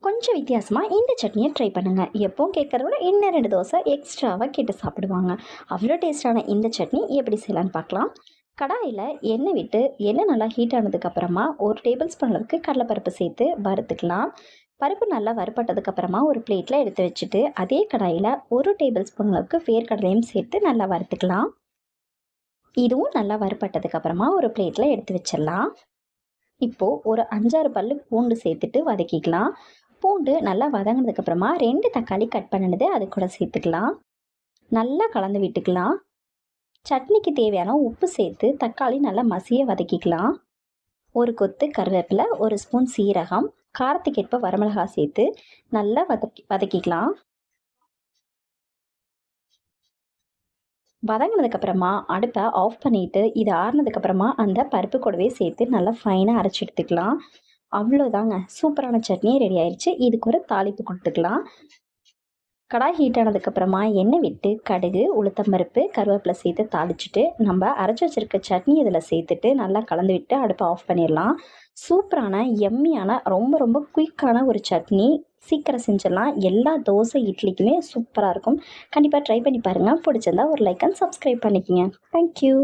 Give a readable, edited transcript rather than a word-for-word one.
கொஞ்சம் வித்தியாசமாக இந்த சட்னியை ட்ரை பண்ணுங்கள். எப்போவும் கேட்குறத விட இன்னும் 2 தோசை எக்ஸ்ட்ராவாக கேட்டு சாப்பிடுவாங்க. அவ்வளோ டேஸ்ட்டான இந்த சட்னி எப்படி செய்யலான்னு பார்க்கலாம். கடாயில் எண்ணெய் விட்டு எண்ணெய் நல்லா ஹீட் ஆனதுக்கப்புறமா 1 டேபிள் ஸ்பூன் அளவுக்கு கடலைப்பருப்பு சேர்த்து வறுத்துக்கலாம். பருப்பு நல்லா வறுப்பட்டதுக்கப்புறமா ஒரு பிளேட்டில் எடுத்து வச்சுட்டு அதே கடாயில் 1 டேபிள் ஸ்பூன் அளவுக்கு வேர்க்கடலையும் சேர்த்து நல்லா வறுத்துக்கலாம். இதுவும் நல்லா வறுப்பட்டதுக்கப்புறமா ஒரு பிளேட்டில் எடுத்து வச்சிடலாம். இப்போது ஒரு 5-6 பல்லு பூண்டு சேர்த்துட்டு வதக்கிக்கலாம். பூண்டு நல்லா வதங்கினதுக்கப்புறமா 2 தக்காளி கட் பண்ணினது அது கூட சேர்த்துக்கலாம். நல்லா கலந்து விட்டுக்கலாம். சட்னிக்கு தேவையான உப்பு சேர்த்து தக்காளி நல்லா மசிய வதக்கிக்கலாம். ஒரு கொத்து கருவேப்பிலை, 1 ஸ்பூன் சீரகம், காரத்துக்கேற்ப வரமிளகாய் சேர்த்து நல்லா வதக்கிக்கலாம். வதங்கினதுக்கப்புறமா அடுப்பை ஆஃப் பண்ணிவிட்டு இது ஆறுனதுக்கப்புறமா அந்த பருப்பு கூடவே சேர்த்து நல்லா ஃபைனாக அரைச்சி எடுத்துக்கலாம். அவ்வளோதாங்க, சூப்பரான சட்னி ரெடி ஆயிடுச்சு. இதுக்கு ஒரு தாளிப்பு கொடுத்துக்கலாம். கடாய் ஹீட் ஆனதுக்கப்புறமா எண்ணெய் விட்டு கடுகு, உளுத்தம்பருப்பு, கருவேப்பிலை சேர்த்து தாளிச்சிட்டு நம்ம அரைச்சி வச்சுருக்க சட்னி இதில் சேர்த்துட்டு நல்லா கலந்து விட்டு அடுப்பை ஆஃப் பண்ணிடலாம். சூப்பரான எம்மியான ரொம்ப ரொம்ப குயிக்கான ஒரு சட்னி. சீக்கிரம் செஞ்சிடலாம். எல்லா தோசை இட்லிக்குமே சூப்பராக இருக்கும். கண்டிப்பாக ட்ரை பண்ணி பாருங்கள். பிடிச்சிருந்தா ஒரு லைக் அண்ட் சப்ஸ்கிரைப் பண்ணிக்கோங்க. தேங்க்யூ.